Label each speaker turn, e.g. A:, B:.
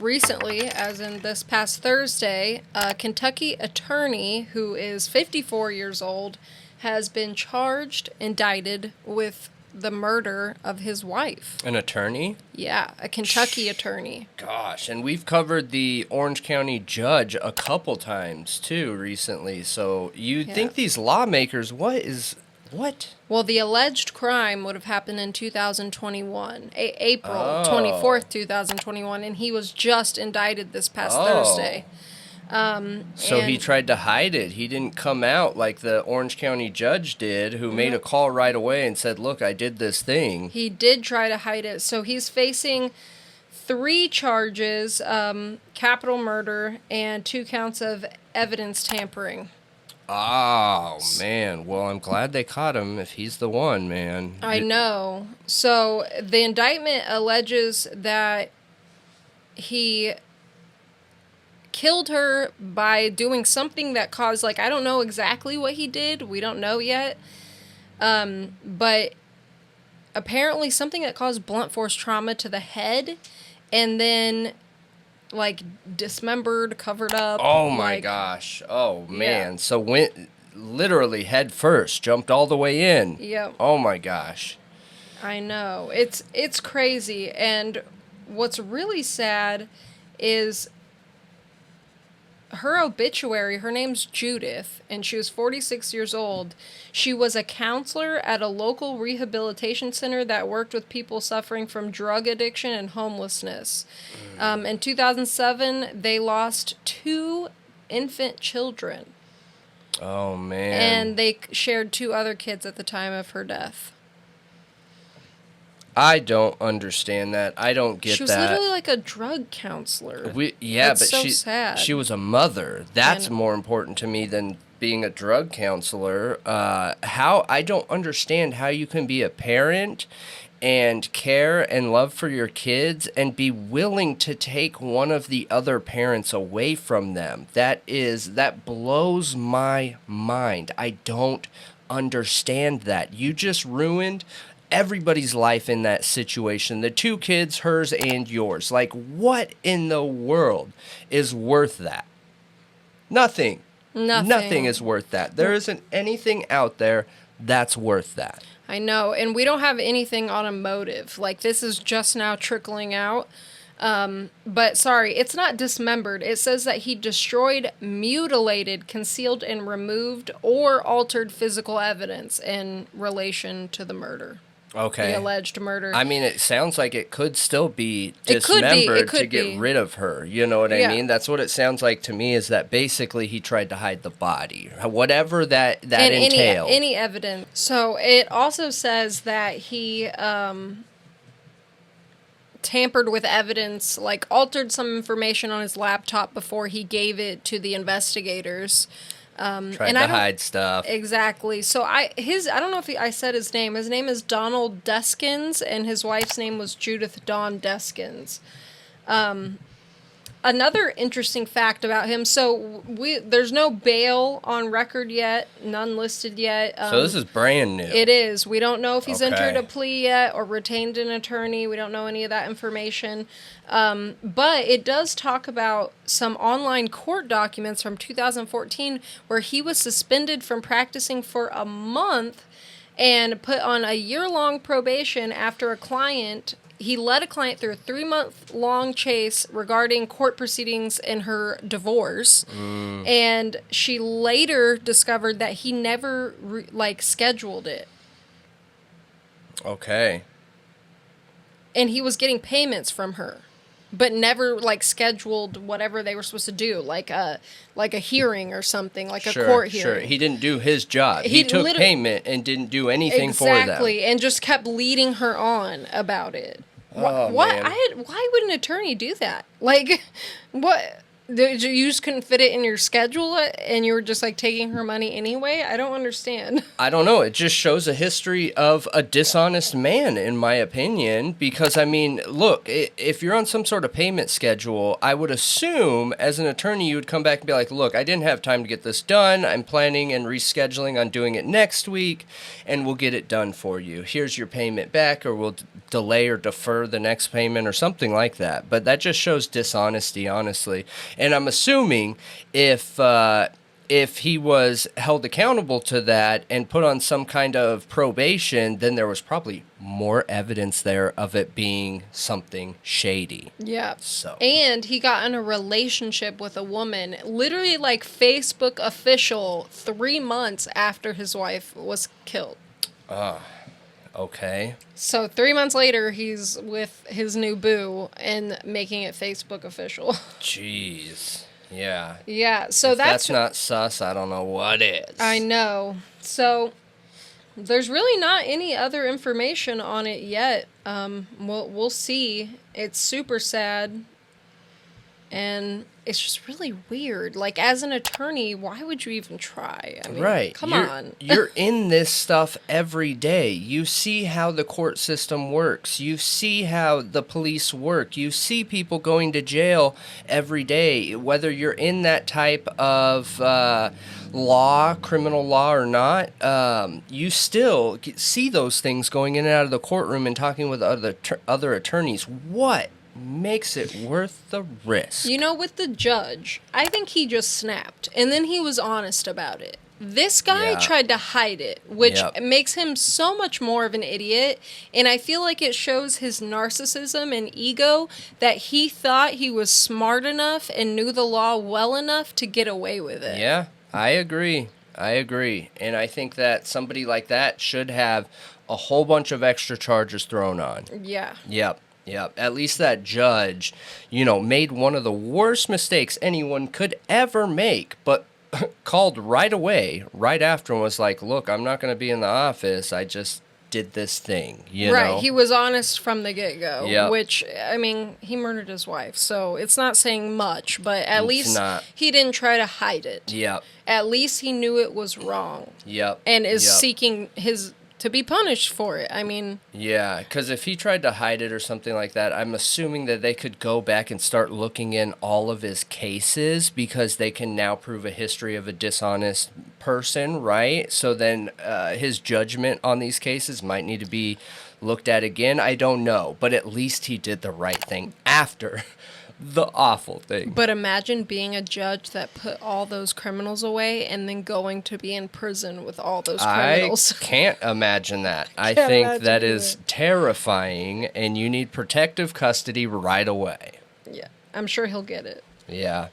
A: recently, as in this past Thursday, a Kentucky attorney who is 54 years old has been charged, indicted with the murder of his wife.
B: An attorney?
A: Yeah, a Kentucky attorney.
B: Gosh, and we've covered the Orange County judge a couple times, too, recently. So you'd think these lawmakers, what?
A: Well, the alleged crime would have happened in 2021, April 24th, 2021, and he was just indicted this past Thursday.
B: So he tried to hide it. He didn't come out like the Orange County judge did, who made a call right away and said, look, I did this thing.
A: He did try to hide it. So he's facing 3 charges, capital murder, and 2 counts of evidence tampering.
B: Oh, man. Well, I'm glad they caught him if he's the one, man.
A: I know. So the indictment alleges that he killed her by doing something that caused, I don't know exactly what he did. We don't know yet. But apparently something that caused blunt force trauma to the head and then, dismembered, covered up.
B: Oh, my gosh. Oh, man. Yeah. So went literally head first, jumped all the way in.
A: Yep.
B: Oh, my gosh.
A: I know. It's crazy. And what's really sad is her obituary. Her name's Judith, and she was 46 years old. She was a counselor at a local rehabilitation center that worked with people suffering from drug addiction and homelessness. In 2007, they lost 2 infant children.
B: Oh, man.
A: And they shared 2 other kids at the time of her death.
B: I don't understand that. I don't get that.
A: She was literally like a drug counselor.
B: That's
A: so sad.
B: She was a mother. That's more important to me than being a drug counselor. I don't understand how you can be a parent and care and love for your kids and be willing to take one of the other parents away from them. That blows my mind. I don't understand that. You just ruined everybody's life in that situation. The 2 kids, hers and yours. What in the world is worth that? Nothing. Nothing is worth that. There isn't anything out there that's worth that.
A: I know, and we don't have anything on a motive. This is just now trickling out. But sorry, it's not dismembered. It says that he destroyed, mutilated, concealed, and removed or altered physical evidence in relation to the murder.
B: Okay.
A: The alleged murder.
B: I mean, it sounds like it could still be dismembered to get rid of her. You know what I mean? That's what it sounds like to me, is that basically he tried to hide the body. Whatever that entailed.
A: Any evidence. So it also says that he tampered with evidence, altered some information on his laptop before he gave it to the investigators.
B: Tried to hide stuff.
A: Exactly. So I don't know if I said his name. His name is Donald Deskins, and his wife's name was Judith Dawn Deskins. Another interesting fact about him, so there's no bail on record yet, none listed yet.
B: So this is brand new.
A: It is. We don't know if he's entered a plea yet or retained an attorney. We don't know any of that information. But it does talk about some online court documents from 2014 where he was suspended from practicing for a month and put on a year-long probation after he led a client through a 3-month-long chase regarding court proceedings in her divorce. And she later discovered that he never, scheduled it.
B: Okay.
A: And he was getting payments from her, but never, scheduled whatever they were supposed to do, like a hearing or something, a court hearing.
B: Sure, he didn't do his job. He took payment and didn't do anything for them.
A: Exactly, and just kept leading her on about it.
B: Man.
A: Why would an attorney do that? What? Did you just couldn't fit it in your schedule and you were just like taking her money anyway? I don't understand.
B: I don't know. It just shows a history of a dishonest man, in my opinion, because, I mean, look, if you're on some sort of payment schedule, I would assume as an attorney you would come back and be like, look, I didn't have time to get this done. I'm planning and rescheduling on doing it next week, and we'll get it done for you. Here's your payment back, or we'll delay or defer the next payment or something like that. But that just shows dishonesty, honestly. And I'm assuming if he was held accountable to that and put on some kind of probation, then there was probably more evidence there of it being something shady.
A: Yeah.
B: So.
A: And he got in a relationship with a woman, literally like Facebook official, 3 months after his wife was killed.
B: Okay.
A: So 3 months later, he's with his new boo and making it Facebook official.
B: Jeez. Yeah.
A: Yeah. So
B: if that's not sus, I don't know what is.
A: I know. So there's really not any other information on it yet. We'll see. It's super sad. And it's just really weird. Like, as an attorney, why would you even try? I mean,
B: right.
A: Come on.
B: You're in this stuff every day. You see how the court system works. You see how the police work. You see people going to jail every day. Whether you're in that type of law, criminal law or not, you still see those things going in and out of the courtroom and talking with other attorneys. What makes it worth the risk?
A: You know, with the judge, I think he just snapped, and then he was honest about it. This guy tried to hide it, which makes him so much more of an idiot, and I feel like it shows his narcissism and ego that he thought he was smart enough and knew the law well enough to get away with it.
B: Yeah, I agree. And I think that somebody like that should have a whole bunch of extra charges thrown on.
A: Yeah.
B: Yep. At least that judge, made one of the worst mistakes anyone could ever make, but called right away, right after, and was like, look, I'm not going to be in the office. I just did this thing,
A: Right, he was honest from the get-go, which, I mean, he murdered his wife, so it's not saying much, but at least he didn't try to hide it.
B: Yep.
A: At least he knew it was wrong.
B: Yep.
A: And is seeking to be punished for it. I mean...
B: Yeah, because if he tried to hide it or something like that, I'm assuming that they could go back and start looking in all of his cases because they can now prove a history of a dishonest person, right? So then his judgment on these cases might need to be looked at again. I don't know, but at least he did the right thing after the awful thing.
A: But imagine being a judge that put all those criminals away and then going to be in prison with all those criminals.
B: I can't imagine that. I think that is terrifying, and you need protective custody right away.
A: Yeah, I'm sure he'll get it.
B: Yeah.